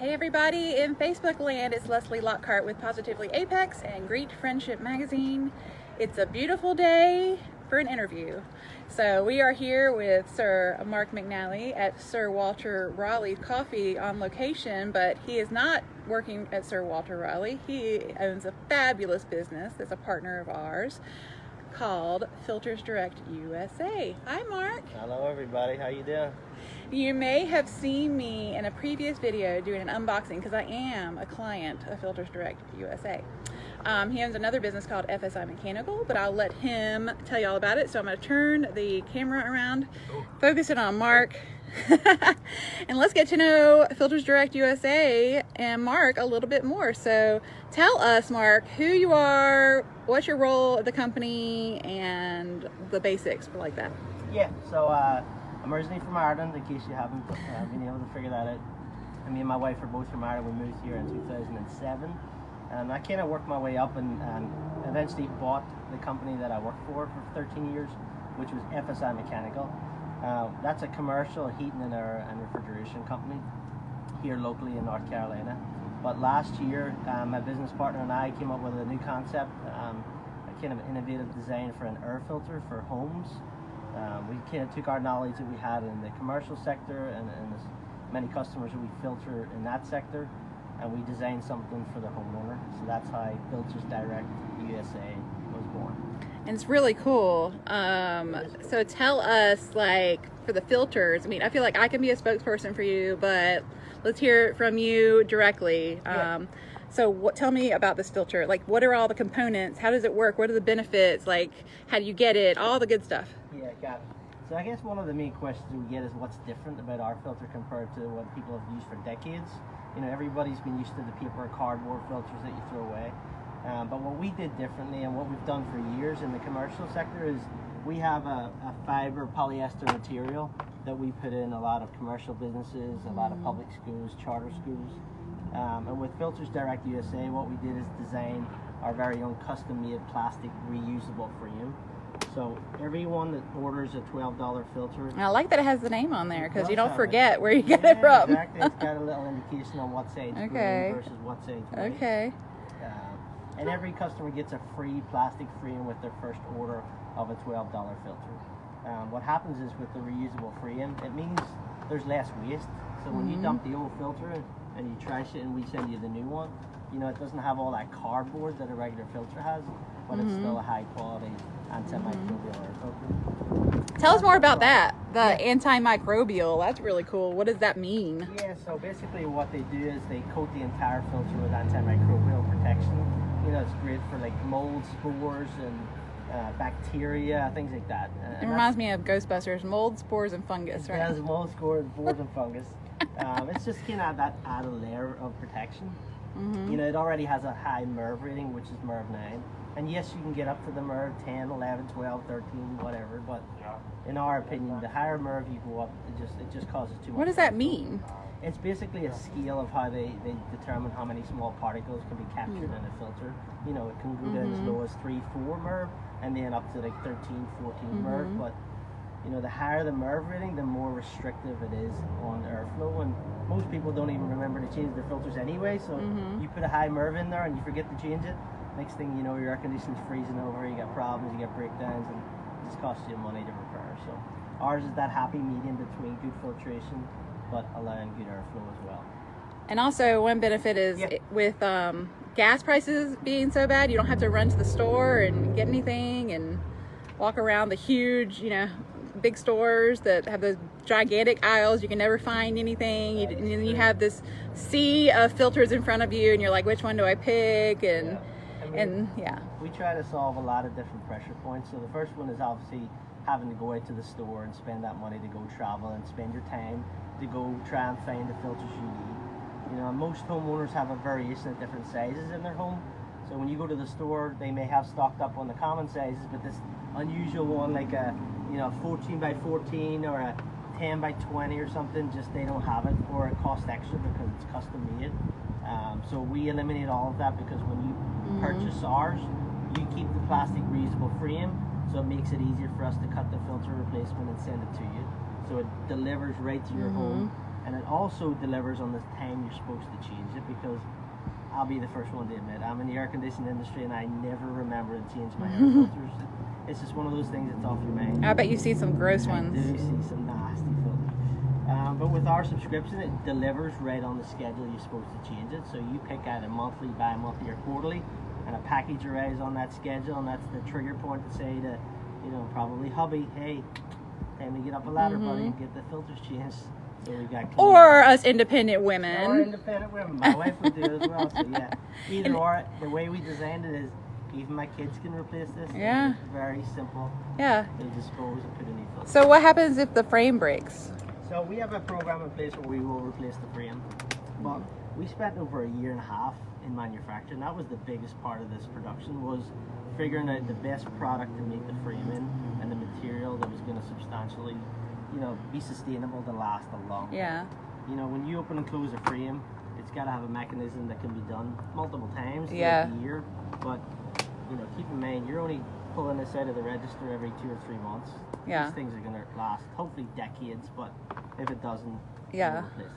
Hey everybody in Facebook land, it's Leslie Lockhart with Positively Apex and Greet Friendship Magazine. It's a beautiful day for an interview. So we are here with Sir Mark McNally at Sir Walter Raleigh Coffee on location, but he is not working at Sir Walter Raleigh. He owns a fabulous business that's a partner of ours called FiltersDirectUSA. Hi Mark. Hello everybody, how you doing? You may have seen me in a previous video doing an unboxing because I am a client of FiltersDirectUSA. He owns another business called FSI Mechanical, but I'll let him tell you all about it. So I'm going to turn the camera around, focus it on Mark, and let's get to know FiltersDirectUSA and Mark a little bit more. So tell us, Mark, who you are, what's your role at the company, and the basics like that. Yeah, so I'm originally from Ireland, in case you haven't been able to figure that out. And me and my wife are both from Ireland. We moved here in 2007. And I kind of worked my way up and eventually bought the company that I worked for 13 years, which was FSI Mechanical. That's a commercial heating and refrigeration company here locally in North Carolina. But last year, my business partner and I came up with a new concept, a kind of innovative design for an air filter for homes. We kind of took our knowledge that we had in the commercial sector and as many customers that we filter in that sector, and we designed something for the homeowner. So that's how FiltersDirectUSA was born. And it's really cool. So tell us, like, for the filters, I mean, I feel like I can be a spokesperson for you, but let's hear it from you directly. So tell me about this filter. Like, what are all the components? How does it work? What are the benefits? Like, how do you get it? All the good stuff. Yeah, got it. So I guess one of the main questions we get is what's different about our filter compared to what people have used for decades. You know, everybody's been used to the paper or cardboard filters that you throw away. But what we did differently and what we've done for years in the commercial sector is we have a fiber polyester material that we put in a lot of commercial businesses, a lot of public schools, charter schools. And with FiltersDirectUSA, what we did is design our very own custom-made plastic reusable frame. So everyone that orders a $12 filter... And I like that it has the name on there because you don't forget where you get it from. Exactly. It's got a little indication on what size green versus what size white. Okay. And every customer gets a free plastic frame with their first order of a $12 filter. What happens is with the reusable frame, it means there's less waste. So when you dump the old filter and you trash it and we send you the new one, you know, it doesn't have all that cardboard that a regular filter has, but it's still a high quality antimicrobial air filter. Tell us more about that, the antimicrobial. That's really cool. What does that mean? Yeah, so basically what they do is they coat the entire filter with antimicrobial protection. You know, it's great for like mold, spores, and bacteria, things like that. It reminds me of Ghostbusters, mold, spores, and fungus, right? It has mold, spores, and fungus. It's just kind of that added layer of protection. You know, it already has a high MERV rating, which is MERV 9. And yes, you can get up to the MERV 10, 11, 12, 13, whatever. But in our opinion, the higher MERV you go up, it just causes too much. What does that mean? It's basically a scale of how they determine how many small particles can be captured in a filter. You know, it can go down as low as 3, 4 MERV, and then up to like 13, 14 MERV. But you know, the higher the MERV rating, the more restrictive it is on airflow. And most people don't even remember to change their filters anyway. So you put a high MERV in there and you forget to change it. Next thing you know, your air conditioning's freezing over, you got problems, you get breakdowns, and it just costs you money to repair. So ours is that happy medium between good filtration but allowing good airflow as well. And also one benefit is with gas prices being so bad, you don't have to run to the store and get anything and walk around the huge, you know, big stores that have those gigantic aisles. You can never find anything. You have this sea of filters in front of you and you're like, which one do I pick? And we try to solve a lot of different pressure points. So the first one is obviously having to go out to the store and spend that money to go travel and spend your time to go try and find the filters you need. You know, most homeowners have a variation of different sizes in their home. So when you go to the store, they may have stocked up on the common sizes, but this unusual one like a 14 by 14 or a 10 by 20 or something, just they don't have it, or it costs extra because it's custom made. So we eliminate all of that because when you purchase ours, you keep the plastic reusable frame, so it makes it easier for us to cut the filter replacement and send it to you. So it delivers right to your home, and it also delivers on the time you're supposed to change it, because I'll be the first one to admit, I'm in the air conditioning industry and I never remember to change my air filters. It's just one of those things that's off your mind. I bet you see some gross ones. I do see some nasty filters. But with our subscription, it delivers right on the schedule you're supposed to change it. So you pick out a monthly, bi-monthly, or quarterly, and a package arrives on that schedule, and that's the trigger point to say to, probably hubby, hey, time to get up a ladder, buddy, and get the filters changed. So we got or us independent women. Or independent women. My wife would do it as well. So yeah, either or. The way we designed it is even my kids can replace this. Yeah. It's very simple. Yeah. They dispose and put a new filter. So what happens if the frame breaks? So we have a program in place where we will replace the frame. But we spent over 1.5 years in manufacturing. That was the biggest part of this production, was figuring out the best product to make the frame in, and the material that was going to substantially, be sustainable to last a long time. Yeah. When you open and close a frame, it's got to have a mechanism that can be done multiple times Yeah. throughout the year. But keep in mind, you're only pulling this out of the register every 2 or 3 months. Yeah. These things are going to last hopefully decades, but if it doesn't, Yeah. we'll replace it.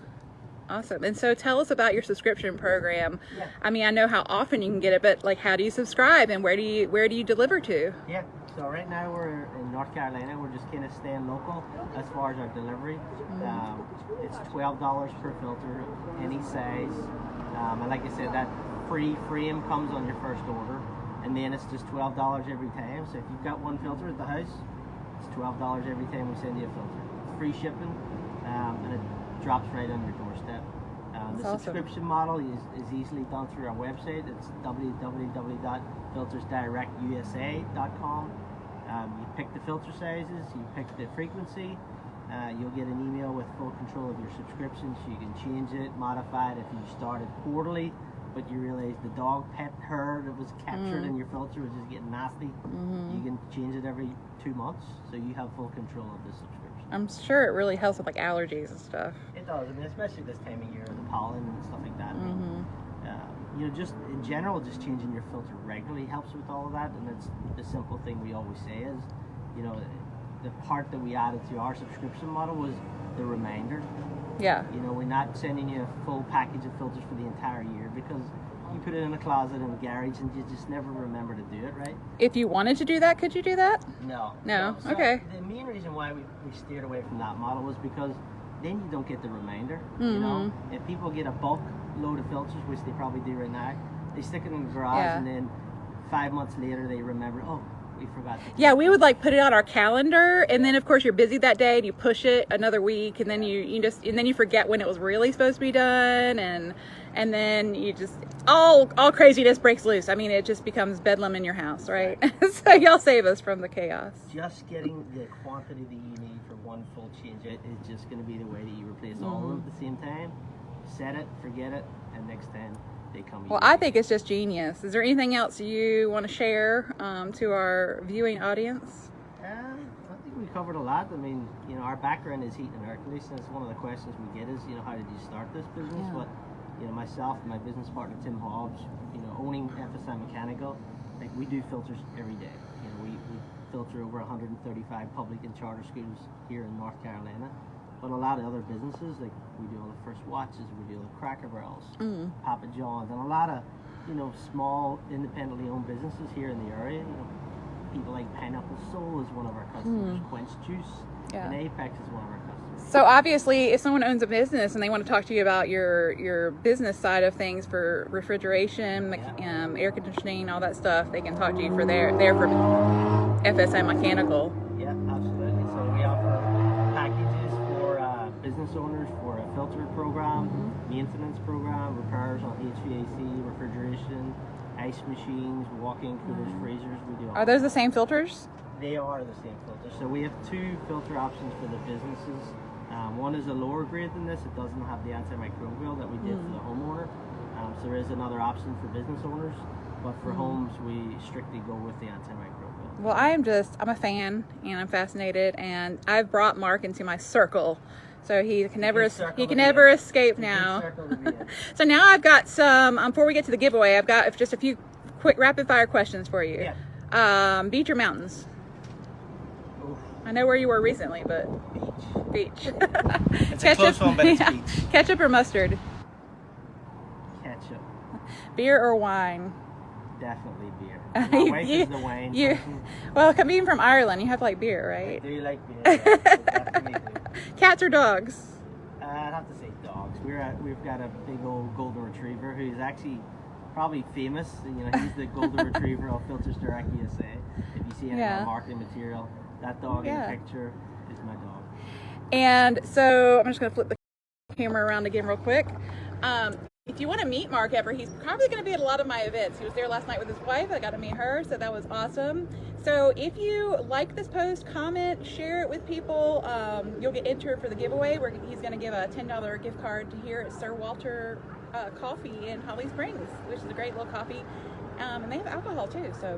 Awesome. And so tell us about your subscription program. Yeah. I mean, I know how often you can get it, but like, how do you subscribe, and where do you deliver to? Yeah, so right now we're in North Carolina. We're just kind of staying local as far as our delivery. It's $12 per filter, any size. And like I said, that free frame comes on your first order, and then it's just $12 every time. So if you've got one filter at the house, it's $12 every time we send you a filter. It's free shipping, and it drops right on your doorstep. The awesome. subscription model is easily done through our website. It's www.FiltersDirectUSA.com. You pick the filter sizes, you pick the frequency. You'll get an email with full control of your subscription, so you can change it, modify it. If you started quarterly, but you realize the dog pet hair that was captured in your filter was just getting nasty, you can change it every 2 months, so you have full control of the subscription. I'm sure it really helps with like allergies and stuff. It does. I mean, especially this time of year, the pollen and stuff like that. Just in general, just changing your filter regularly helps with all of that. And it's the simple thing we always say is, the part that we added to our subscription model was the reminder. Yeah. We're not sending you a full package of filters for the entire year, because you put it in a closet in a garage and you just never remember to do it, right? If you wanted to do that, could you do that? No. So Okay. The main reason why we steered away from that model was because then you don't get the reminder. If people get a bulk load of filters, which they probably do right now, they stick it in the garage, and then 5 months later they remember, oh, we forgot to Yeah, we would like put it on our calendar, and then of course you're busy that day and you push it another week, and then you forget when it was really supposed to be done, and then you just all craziness breaks loose. I mean, it just becomes bedlam in your house, right? So y'all save us from the chaos. Just getting the quantity that you need for one full change is just going to be the way that you replace all of them at the same time. Set it, forget it, and next time they come. Well, I think it's just genius. Is there anything else you want to share to our viewing audience? I think we covered a lot. I mean, our background is heat and air conditioning. It's one of the questions we get is, how did you start this business? Yeah. But myself and my business partner Tim Hobbs, owning FSI Mechanical, like, we do filters every day. We filter over 135 public and charter schools here in North Carolina. But a lot of other businesses, like, we do all the First Watches, we do all the Cracker Barrels, Papa John's, and a lot of, small independently owned businesses here in the area. People like Pineapple Soul is one of our customers, Quench Juice, and Apex is one of our customers. So obviously, if someone owns a business and they want to talk to you about your business side of things for refrigeration, air conditioning, all that stuff, they can talk to you for for FSI Mechanical. Yeah, absolutely. So we offer packages for business owners for a filter program, maintenance program, repairs on HVAC, refrigeration, ice machines, walk-in coolers, freezers. We do all. Are those the same filters? They are the same filters. So we have 2 filter options for the businesses. One is a lower grade than this. It doesn't have the antimicrobial that we did for the homeowner. So there is another option for business owners, but for homes, we strictly go with the antimicrobial. Well, I'm a fan, and I'm fascinated, and I've brought Mark into my circle. So he can never escape now. So now I've got some, before we get to the giveaway, I've got just a few quick rapid fire questions for you. Yeah. Beach or mountains? Oof. I know where you were recently, but Beach. Peach. It's a close one, but it's peach. Ketchup or mustard? Ketchup. Beer or wine? Definitely beer. My wife is the wine person. Well, being from Ireland, you have to like beer, right? I do like beer. Yeah, so definitely do. Cats or dogs? I'd have to say dogs. We've got a big old golden retriever who's actually probably famous. You know, he's the golden retriever of FiltersDirectUSA. If you see any of our marketing material, that dog in the picture is my dog. And so I'm just going to flip the camera around again real quick. If you want to meet Mark ever, he's probably going to be at a lot of my events. He was there last night with his wife. I got to meet her, so that was awesome. So if you like this post, comment, share it with people. You'll get entered for the giveaway where he's going to give a $10 gift card to here at Sir Walter Coffee in Holly Springs, which is a great little coffee. And they have alcohol too. So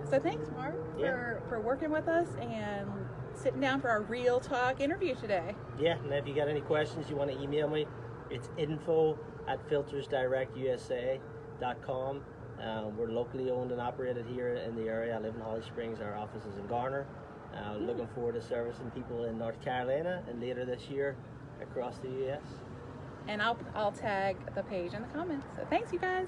thanks, Mark, for working with us and sitting down for our real talk interview today. Yeah, and if you got any questions, you want to email me, it's info@FiltersDirectUSA.com. We're locally owned and operated here in the area. I live in Holly Springs. Our office is in Garner. Looking forward to servicing people in North Carolina and later this year across the U.S. And I'll tag the page in the comments. So thanks, you guys.